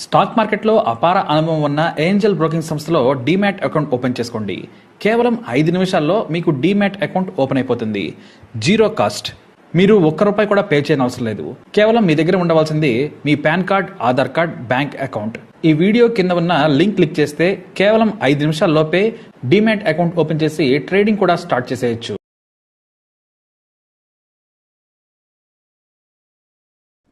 Stock మార్కెట్లో అపార అనుభవం ఉన్న ఏంజల్ బ్రోకింగ్ సంస్థలో డీమ్యాట్ అకౌంట్ ఓపెన్ చేసుకోండి. కేవలం 5 నిమిషాల్లో మీకు డీమ్యాట్ అకౌంట్ ఓపెన్ అయిపోతుంది. Zero cost. మీరు ₹1 కూడా పే చేయని అవసరం లేదు. కేవలం మీ దగ్గర ఉండవలసింది మీ PAN card, Aadhaar card, bank account. ఈ వీడియో కింద ఉన్న లింక్ క్లిక్ చేస్తే కేవలం 5 నిమిషాల్లోపే డీమ్యాట్ అకౌంట్ ఓపెన్ చేసి ట్రేడింగ్ కూడా స్టార్ట్ చేసేయచ్చు.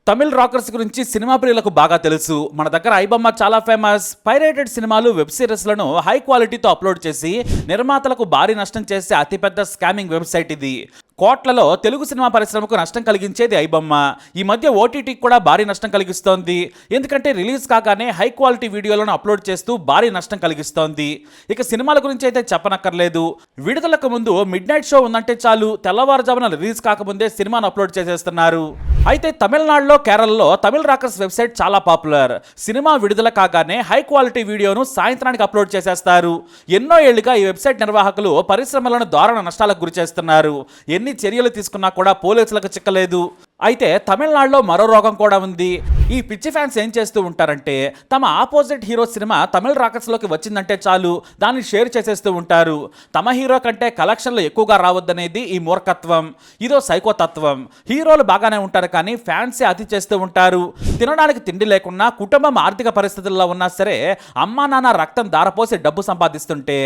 తమిళ్ రాకర్స్ గురించి సినిమా ప్రియులకు బాగా తెలుసు. మన దగ్గర ఐబొమ్మ చాలా ఫేమస్. పైరేటెడ్ సినిమాలు, వెబ్ సిరీస్లను హై క్వాలిటీతో అప్లోడ్ చేసి నిర్మాతలకు భారీ నష్టం చేసే అతిపెద్ద స్కామింగ్ వెబ్సైట్ ఇది. కోట్లలో తెలుగు సినిమా పరిశ్రమకు నష్టం కలిగించేది ఐబొమ్మ. ఈ మధ్య ఓటీటీకి కూడా భారీ నష్టం కలిగిస్తోంది. ఎందుకంటే రిలీజ్ కాగానే హై క్వాలిటీ వీడియోలను అప్లోడ్ చేస్తూ భారీ నష్టం కలిగిస్తోంది. ఇక సినిమాల గురించి అయితే చెప్పనక్కర్లేదు. విడుదలకు ముందు మిడ్ నైట్ షో ఉందంటే చాలు, తెల్లవారుజామున రిలీజ్ కాకముందే సినిమాను అప్లోడ్ చేసేస్తున్నారు. అయితే తమిళనాడులో, కేరళలో తమిళ్ రాకర్స్ వెబ్సైట్ చాలా పాపులర్. సినిమా విడుదల కాగానే హై క్వాలిటీ వీడియోను సాయంత్రానికి అప్లోడ్ చేసేస్తారు. ఎన్నో ఏళ్లుగా ఈ వెబ్సైట్ నిర్వాహకులు పరిశ్రమలను దారుణ నష్టాలకు గురి చేస్తున్నారు. ఎన్ని చర్యలు తీసుకున్నా కూడా పోలీసులకు చిక్కలేదు. అయితే తమిళనాడులో మరో రోగం కూడా ఉంది. ఈ పిచ్చి ఫ్యాన్స్ ఏం చేస్తూ ఉంటారంటే, తమ ఆపోజిట్ హీరో సినిమా తమిళ్ రాకర్స్లోకి వచ్చిందంటే చాలు దాన్ని షేర్ చేసేస్తూ ఉంటారు. తమ హీరో కంటే కలెక్షన్లు ఎక్కువగా రావద్దనేది ఈ మూర్ఖత్వం. ఇదో సైకోతత్వం. హీరోలు బాగానే ఉంటారు కానీ ఫ్యాన్సే అతి చేస్తూ ఉంటారు. తినడానికి తిండి లేకున్నా, కుటుంబం ఆర్థిక పరిస్థితుల్లో ఉన్నా సరే అమ్మా నాన్న రక్తం దారపోసి డబ్బు సంపాదిస్తుంటే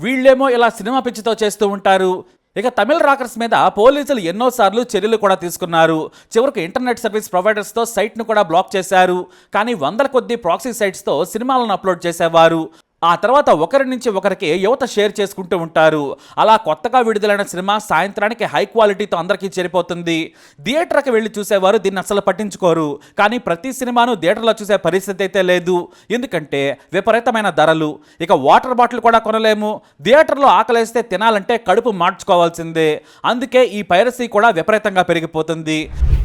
వీళ్ళేమో ఇలా సినిమా పిచ్చితో చేస్తూ ఉంటారు. ఇక తమిళ్ రాకర్స్ మీద పోలీసులు ఎన్నోసార్లు చర్యలు కూడా తీసుకున్నారు. చివరికి ఇంటర్నెట్ సర్వీస్ ప్రొవైడర్స్తో సైట్ను కూడా బ్లాక్ చేశారు. కానీ వందల కొద్ది ప్రాక్సీ సైట్స్తో సినిమాలను అప్లోడ్ చేసేవారు. ఆ తర్వాత ఒకరి నుంచి ఒకరికి యువత షేర్ చేసుకుంటూ ఉంటారు. అలా కొత్తగా విడుదలైన సినిమా సాయంత్రానికి హై క్వాలిటీతో అందరికీ చేరిపోతుంది. థియేటర్కి వెళ్ళి చూసేవారు దీన్ని అసలు పట్టించుకోరు. కానీ ప్రతి సినిమాను థియేటర్లో చూసే పరిస్థితి అయితే లేదు. ఎందుకంటే విపరీతమైన ధరలు. ఇక వాటర్ బాటిల్ కూడా కొనలేము. థియేటర్లో ఆకలేస్తే తినాలంటే కడుపు మార్చుకోవాల్సిందే. అందుకే ఈ పైరసీ కూడా విపరీతంగా పెరిగిపోతుంది.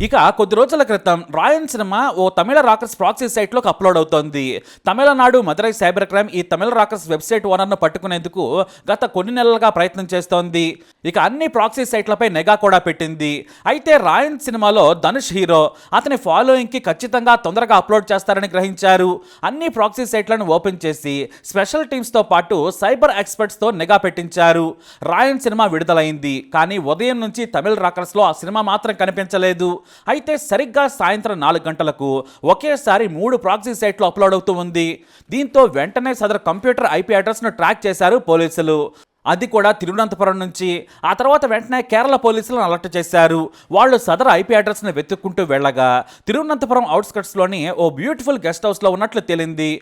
ఇక కొద్ది రోజుల క్రితం రాయన్ సినిమా ఓ తమిళ రాకర్స్ ప్రాక్సీ సైట్లోకి అప్లోడ్ అవుతోంది. తమిళనాడు మదురై సైబర్ క్రైమ్ ఈ తమిళ రాకర్స్ వెబ్సైట్ ఓనర్ను పట్టుకునేందుకు గత కొన్ని నెలలుగా ప్రయత్నం చేస్తోంది. ఇక అన్ని ప్రాక్సీ సైట్లపై నిఘా కూడా పెట్టింది. అయితే రాయన్ సినిమాలో ధనుష్ హీరో. అతని ఫాలోయింగ్కి ఖచ్చితంగా తొందరగా అప్లోడ్ చేస్తారని గ్రహించారు. అన్ని ప్రాక్సీ సైట్లను ఓపెన్ చేసి స్పెషల్ టీమ్స్తో పాటు సైబర్ ఎక్స్పర్ట్స్తో నిఘా పెట్టించారు. రాయన్ సినిమా విడుదలైంది. కానీ ఉదయం నుంచి తమిళ రాకర్స్లో ఆ సినిమా మాత్రం కనిపించలేదు. అయితే సరిగ్గా సాయంత్రం 4 గంటలకు ఒకేసారి 3 ప్రాక్సీ సైట్లు అప్లోడ్ అవుతూ ఉంది. దీంతో వెంటనే సదరు కంప్యూటర్ ఐపీ అడ్రస్ను ట్రాక్ చేశారు పోలీసులు. అది కూడా తిరువనంతపురం నుంచి. ఆ తర్వాత వెంటనే కేరళ పోలీసులను అలర్ట్ చేశారు. వాళ్ళు సదరు ఐపీ అడ్రస్ను వెతుక్కుంటూ వెళ్ళగా తిరువనంతపురం అవుట్స్కట్స్లోని ఓ బ్యూటిఫుల్ గెస్ట్ హౌస్లో ఉన్నట్లు తేలింది.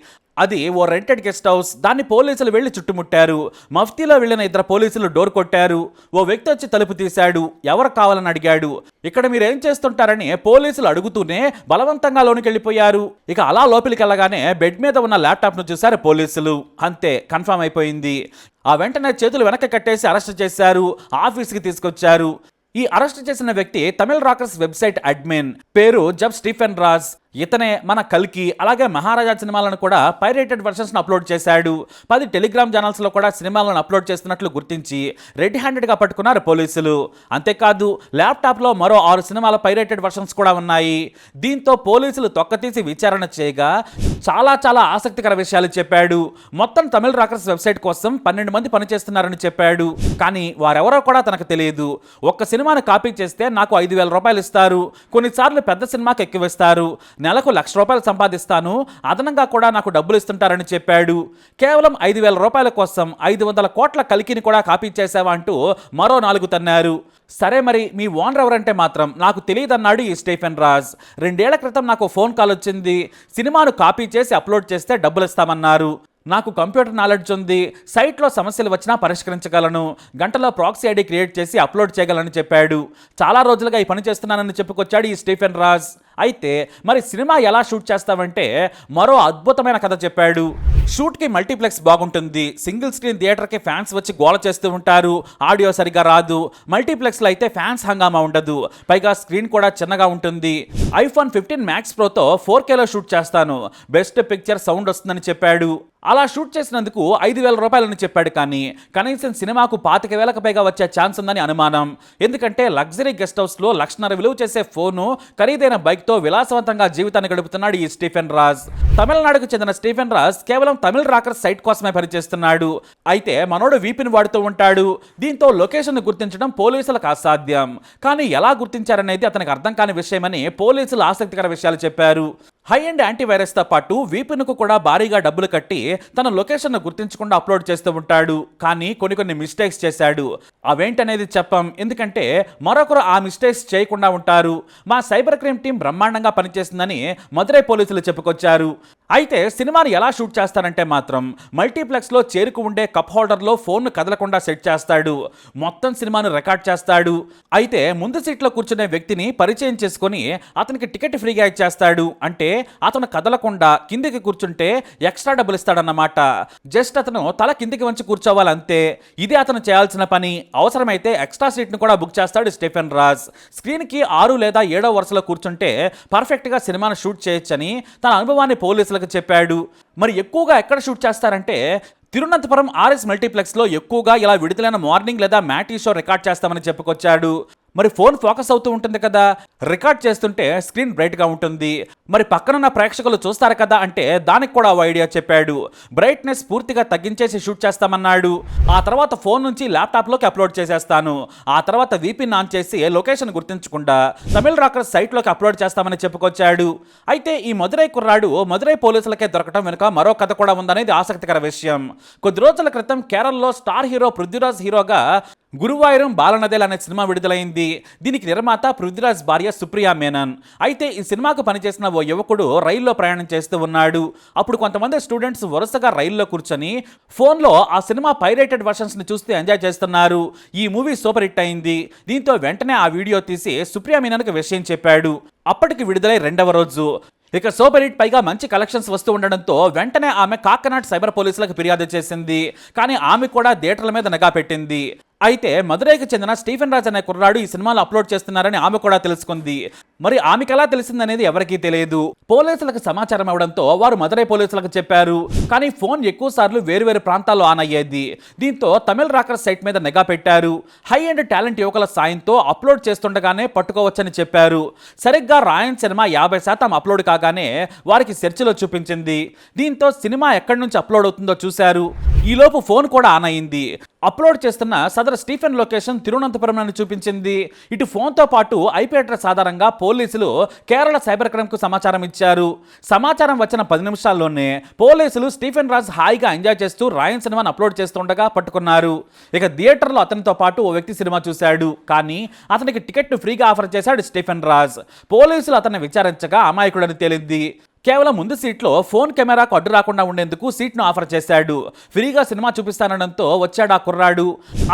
అది ఓ రెంటెడ్ గెస్ట్ హౌస్. దాన్ని పోలీసులు వెళ్లి చుట్టుముట్టారు. మఫ్తీలో వెళ్లిన 2 పోలీసులు డోర్ కొట్టారు. ఓ వ్యక్తి వచ్చి తలుపు తీశాడు. ఎవరు కావాలని అడిగాడు. ఇక్కడ మీరేం చేస్తుంటారని పోలీసులు అడుగుతూనే బలవంతంగా లోనికి వెళ్ళిపోయారు. ఇక అలా లోపలికి వెళ్ళగానే బెడ్ మీద ఉన్న ల్యాప్టాప్ను చూశారు పోలీసులు. అంతే, కన్ఫర్మ్ అయిపోయింది. ఆ వెంటనే చేతులు వెనక్కి కట్టేసి అరెస్ట్ చేశారు. ఆఫీస్కి తీసుకొచ్చారు. ఈ అరెస్ట్ చేసిన వ్యక్తి తమిళ్ రాకర్స్ వెబ్సైట్ అడ్మిన్. పేరు జబ్ స్టీఫెన్ రాజ్. ఇతనే మన కల్కి అలాగే మహారాజా సినిమాలను కూడా పైరేటెడ్ వర్షన్స్ను అప్లోడ్ చేశాడు. 10 టెలిగ్రామ్ ఛానల్స్లో కూడా సినిమాలను అప్లోడ్ చేస్తున్నట్లు గుర్తించి రెడ్ హ్యాండెడ్గా పట్టుకున్నారు పోలీసులు. అంతేకాదు ల్యాప్టాప్లో మరో 6 సినిమాల పైరేటెడ్ వర్షన్స్ కూడా ఉన్నాయి. దీంతో పోలీసులు తొక్కతీసి విచారణ చేయగా చాలా ఆసక్తికర విషయాలు చెప్పాడు. మొత్తం తమిళ్ రాకర్స్ వెబ్సైట్ కోసం 12 మంది పనిచేస్తున్నారని చెప్పాడు. కానీ వారెవరో కూడా తనకు తెలియదు. ఒక్క సినిమాను కాపీ చేస్తే నాకు ₹5,000 ఇస్తారు. కొన్నిసార్లు పెద్ద సినిమాకి ఎక్కువిస్తారు. నెలకు ₹1,00,000 సంపాదిస్తాను. అదనంగా కూడా నాకు డబ్బులు ఇస్తుంటారని చెప్పాడు. కేవలం ₹5,000 కోసం 500 కోట్ల కల్కిని కూడా కాపీ చేశావా అంటూ మరో 4 తన్నారు. సరే మరి మీ ఓనర్ ఎవరంటే మాత్రం నాకు తెలియదన్నాడు ఈ స్టీఫెన్ రాజ్. 2 ఏళ్ల క్రితం నాకు ఫోన్ కాల్ వచ్చింది. సినిమాను కాపీ చేసి అప్లోడ్ చేస్తే డబ్బులు ఇస్తామన్నారు. నాకు కంప్యూటర్ నాలెడ్జ్ ఉంది. సైట్లో సమస్యలు వచ్చినా పరిష్కరించగలను. గంటలో ప్రాక్సీ ఐడి క్రియేట్ చేసి అప్లోడ్ చేయగలని చెప్పాడు. చాలా రోజులుగా ఈ పని చేస్తున్నానని చెప్పుకొచ్చాడు ఈ స్టీఫెన్ రాజ్. అయితే మరి సినిమా ఎలా షూట్ చేస్తావంటే మరో అద్భుతమైన కథ చెప్పాడు. షూట్కి మల్టీప్లెక్స్ బాగుంటుంది. సింగిల్ స్క్రీన్ థియేటర్కి ఫ్యాన్స్ వచ్చి గోల చేస్తూ ఉంటారు. ఆడియో సరిగా రాదు. మల్టీప్లెక్స్లో అయితే ఫ్యాన్స్ హంగామా ఉండదు. పైగా స్క్రీన్ కూడా చిన్నగా ఉంటుంది. iPhone 15 Max Proతో 4Kలో షూట్ చేస్తాను. బెస్ట్ పిక్చర్ సౌండ్ వస్తుందని చెప్పాడు. అలా షూట్ చేసినందుకు 5,000 రూపాయలని చెప్పాడు, కానీ కనీసం సినిమాకు 25,000కు పైగా వచ్చే ఛాన్స్ ఉందని అనుమానం. ఎందుకంటే లగ్జరీ గెస్ట్ హౌస్లో 1,50,000 విలువ చేసే ఫోను, ఖరీదైన బైక్తో విలాసవంతంగా జీవితాన్ని గడుపుతున్నాడు ఈ స్టీఫెన్ రాజ్. తమిళనాడుకు చెందిన స్టీఫెన్ రాజ్ కేవలం తమిళ రాకర్స్ సైట్ కోసమే పనిచేస్తున్నాడు. అయితే మనోడు వీపిని వాడుతూ ఉంటాడు. దీంతో లొకేషన్ గుర్తించడం పోలీసులకు అసాధ్యం. కానీ ఎలా గుర్తించారనేది అతనికి అర్థం కాని విషయమని పోలీసులు ఆసక్తికర విషయాలు చెప్పారు. హై అండ్ యాంటీవైరస్తో పాటు వీపిన్కు కూడా భారీగా డబ్బులు కట్టి తన లొకేషన్ను గుర్తించకుండా అప్లోడ్ చేస్తూ ఉంటాడు. కానీ కొన్ని మిస్టేక్స్ చేశాడు. అవేంటనేది చెప్పం, ఎందుకంటే మరొకరు ఆ మిస్టేక్స్ చేయకుండా ఉంటారు. మా సైబర్ క్రైమ్ టీం బ్రహ్మాండంగా పనిచేస్తుందని మదురై పోలీసులు చెప్పుకొచ్చారు. అయితే సినిమాని ఎలా షూట్ చేస్తారంటే మాత్రం మల్టీప్లెక్స్లో చేరుకు ఉండే కప్ హోల్డర్లో ఫోన్ను కదలకుండా సెట్ చేస్తాడు. మొత్తం సినిమాను రికార్డ్ చేస్తాడు. అయితే ముందు సీట్లో కూర్చునే వ్యక్తిని పరిచయం చేసుకొని అతనికి టికెట్ ఫ్రీగా ఇచ్చేస్తాడు. అంటే అతను కదలకుండా కిందికి కూర్చుంటే ఎక్స్ట్రా డబ్బులు ఇస్తాడన్నమాట. జస్ట్ అతను తల కిందికి వంచి కూర్చోవాలంతే. ఇదే అతను చేయాల్సిన పని. అవసరమైతే ఎక్స్ట్రా సీట్ను కూడా బుక్ చేస్తాడు స్టీఫెన్ రాజ్. స్క్రీన్కి 6 లేదా 7వ వరుసలో కూర్చుంటే పర్ఫెక్ట్గా సినిమాను షూట్ చేయొచ్చని తన అనుభవాన్ని పోలీసులకు చెప్పాడు. మరి ఎక్కువగా ఎక్కడ షూట్ చేస్తారంటే తిరువనంతపురం ఆర్ఎస్ మల్టీప్లెక్స్లో ఎక్కువగా ఇలా విడుదలైన మార్నింగ్ లేదా మ్యాటీ షో రికార్డ్ చేస్తామని చెప్పుకొచ్చాడు. మరి ఫోన్ ఫోకస్ అవుతూ ఉంటుంది కదా, రికార్డ్ చేస్తుంటే స్క్రీన్ బ్రైట్గా ఉంటుంది. మరి పక్కనున్న ప్రేక్షకులు చూస్తారు కదా అంటే దానికి కూడా ఓ ఐడియా చెప్పాడు. బ్రైట్నెస్ పూర్తిగా తగ్గించేసి షూట్ చేస్తామన్నాడు. ఆ తర్వాత ఫోన్ నుంచి ల్యాప్టాప్లోకి అప్లోడ్ చేసేస్తాను. ఆ తర్వాత వీపీని ఆన్ చేసి లొకేషన్ గుర్తించకుండా తమిళ రాకర్స్ సైట్లోకి అప్లోడ్ చేస్తామని చెప్పుకొచ్చాడు. అయితే ఈ మదురై కుర్రాడు మదురై పోలీసులకే దొరకడం వెనుక మరో కథ కూడా ఉందనేది ఆసక్తికర విషయం. కొద్ది రోజుల క్రితం కేరళలో స్టార్ హీరో పృథ్వీరాజ్ హీరోగా గురువాయూరం బాలనదేల్ అనే సినిమా విడుదలైంది. దీనికి నిర్మాత పృథ్వీరాజ్ భార్య సుప్రియా మేనన్. అయితే ఈ సినిమాకు పనిచేసిన ఓ యువకుడు రైల్లో ప్రయాణం చేస్తూ ఉన్నాడు. అప్పుడు కొంతమంది స్టూడెంట్స్ వరుసగా రైల్లో కూర్చొని ఫోన్లో ఆ సినిమా పైరేటెడ్ వర్షన్స్ని చూస్తూ ఎంజాయ్ చేస్తున్నారు. ఈ మూవీ సూపర్ హిట్ అయింది. దీంతో వెంటనే ఆ వీడియో తీసి సుప్రియా మేనన్కి విషయం చెప్పాడు. అప్పటికి విడుదలై 2వ రోజు ఇక సూపర్ హిట్, పైగా మంచి కలెక్షన్స్ వస్తూ ఉండడంతో వెంటనే ఆమె కాకనాడ్ సైబర్ పోలీసులకు ఫిర్యాదు చేసింది. కానీ ఆమె కూడా థియేటర్ల మీద నిఘా పెట్టింది. అయితే మదురైకి చెందిన స్టీఫెన్ రాజ్ అనే కుర్రాడు ఈ సినిమాలో అప్లోడ్ చేస్తున్నారని ఆమె కూడా తెలుసుకుంది. మరి ఆమెకు ఎలా తెలిసిందనేది ఎవరికీ తెలియదు. పోలీసులకు సమాచారం ఇవ్వడంతో వారు మదురై పోలీసులకు చెప్పారు. కానీ ఫోన్ ఎక్కువ సార్లు వేరువేరు ప్రాంతాల్లో ఆన్ అయ్యేది. దీంతో తమిళ రాకర్ సైట్ మీద నిఘా పెట్టారు. హై అండ్ టాలెంట్ యువకుల సాయంతో అప్లోడ్ చేస్తుండగానే పట్టుకోవచ్చని చెప్పారు. సరిగ్గా రాయన్ సినిమా 50% అప్లోడ్ కాగానే వారికి సెర్చ్లో చూపించింది. దీంతో సినిమా ఎక్కడి నుంచి అప్లోడ్ అవుతుందో చూశారు. ఈలోపు ఫోన్ కూడా ఆన్ అయింది. అప్లోడ్ చేస్తున్న సదరు స్టీఫెన్ లొకేషన్ తిరువనంతపురం అని చూపించింది. ఇటు ఫోన్తో పాటు ఐపీ అడ్రస్ ఆధారంగా పోలీసులు కేరళ సైబర్ క్రైమ్కు సమాచారం ఇచ్చారు. సమాచారం వచ్చిన 10 నిమిషాల్లోనే పోలీసులు స్టీఫెన్ రాజ్ హాయిగా ఎంజాయ్ చేస్తూ రాయన్ సినిమాను అప్లోడ్ చేస్తుండగా పట్టుకున్నారు. ఇక థియేటర్లో అతనితో పాటు ఓ వ్యక్తి సినిమా చూశాడు. కానీ అతనికి టికెట్ను ఫ్రీగా ఆఫర్ చేశాడు స్టీఫెన్ రాజ్. పోలీసులు అతన్ని విచారించగా అమాయకుడని తేలింది. కేవలం ముందు సీట్లో ఫోన్ కెమెరాకు అడ్డు రాకుండా ఉండేందుకు సీట్ను ఆఫర్ చేశాడు. ఫ్రీగా సినిమా చూపిస్తానడంతో వచ్చాడు ఆ కుర్రాడు.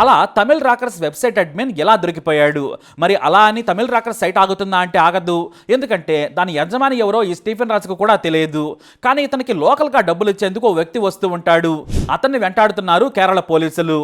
అలా తమిళ రాకర్స్ వెబ్సైట్ అడ్మిన్ ఎలా దొరికిపోయాడు. మరి అలా అని తమిళ రాకర్స్ సైట్ ఆగుతుందా అంటే ఆగదు. ఎందుకంటే దాని యజమాని ఎవరో ఈ స్టీఫెన్ రాజ్కు కూడా తెలియదు. కానీ ఇతనికి లోకల్గా డబ్బులు ఇచ్చేందుకు ఓ వ్యక్తి వస్తూ ఉంటాడు. అతన్ని వెంటాడుతున్నారు కేరళ పోలీసులు.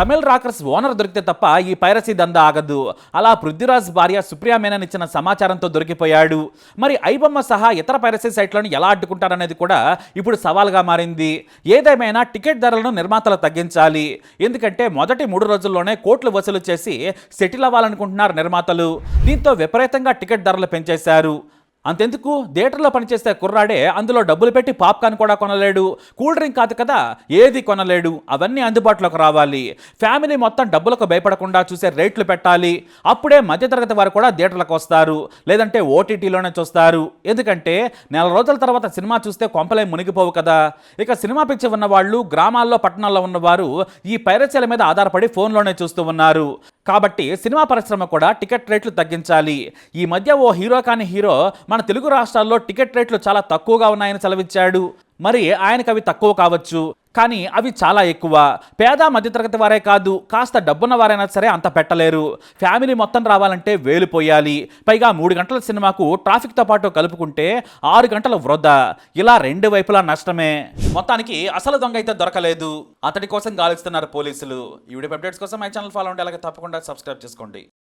తమిళ రాకర్స్ ఓనర్ దొరికితే తప్ప ఈ పైరసీ దందా ఆగదు. అలా పృథ్వీరాజ్ భార్య సుప్రియా మేనన్ ఇచ్చిన సమాచారంతో దొరికిపోయాడు. మరి ఐబొమ్మ సహా ఇతర పైరసీ సైట్లను ఎలా అడ్డుకుంటారనేది కూడా ఇప్పుడు సవాల్గా మారింది. ఏదేమైనా టికెట్ ధరలను నిర్మాతలు తగ్గించాలి. ఎందుకంటే మొదటి 3 రోజుల్లోనే కోట్లు వసూలు చేసి సెటిల్ అవ్వాలనుకుంటున్నారు నిర్మాతలు. దీంతో విపరీతంగా టికెట్ ధరలు పెంచేశారు. అంతెందుకు, థియేటర్లో పనిచేసే కుర్రాడే అందులో డబ్బులు పెట్టి పాప్కార్న్ కూడా కొనలేడు. కూల్ డ్రింక్ కాదు కదా, ఏది కొనలేడు. అవన్నీ అందుబాటులోకి రావాలి. ఫ్యామిలీ మొత్తం డబ్బులకు భయపడకుండా చూసే రేట్లు పెట్టాలి. అప్పుడే మధ్యతరగతి వారు కూడా థియేటర్లకు వస్తారు. లేదంటే ఓటీటీలోనే చూస్తారు. ఎందుకంటే నెల రోజుల తర్వాత సినిమా చూస్తే కొంపలే మునిగిపోవు కదా. ఇక సినిమా పిచ్చి ఉన్న వాళ్ళు, గ్రామాల్లో పట్టణాల్లో ఉన్నవారు ఈ పైరసీల మీద ఆధారపడి ఫోన్లోనే చూస్తూ ఉన్నారు. కాబట్టి సినిమా పరిశ్రమ కూడా టికెట్ రేట్లు తగ్గించాలి. ఈ మధ్య ఓ హీరో కాని హీరో మన తెలుగు రాష్ట్రాల్లో టికెట్ రేట్లు చాలా తక్కువగా ఉన్నాయని సెలవిచ్చాడు. మరి ఆయనకు అవి తక్కువ కావచ్చు, కానీ అవి చాలా ఎక్కువ. పేద మధ్యతరగతి వారే కాదు, కాస్త డబ్బున్న వారైనా సరే అంత పెట్టలేరు. ఫ్యామిలీ మొత్తం రావాలంటే వేలు పోయాలి. పైగా 3 గంటల సినిమాకు ట్రాఫిక్తో పాటు కలుపుకుంటే 6 గంటలు వృధా. ఇలా 2 వైపులా నష్టమే. మొత్తానికి అసలు దొంగ అయితే దొరకలేదు. అతడి కోసం గాలిస్తున్నారు పోలీసులు. ఈ వీడియో అప్డేట్స్ కోసం మై ఛానల్ ఫాలో అవ్వండి. అలాగే తప్పకుండా సబ్స్క్రైబ్ చేసుకోండి.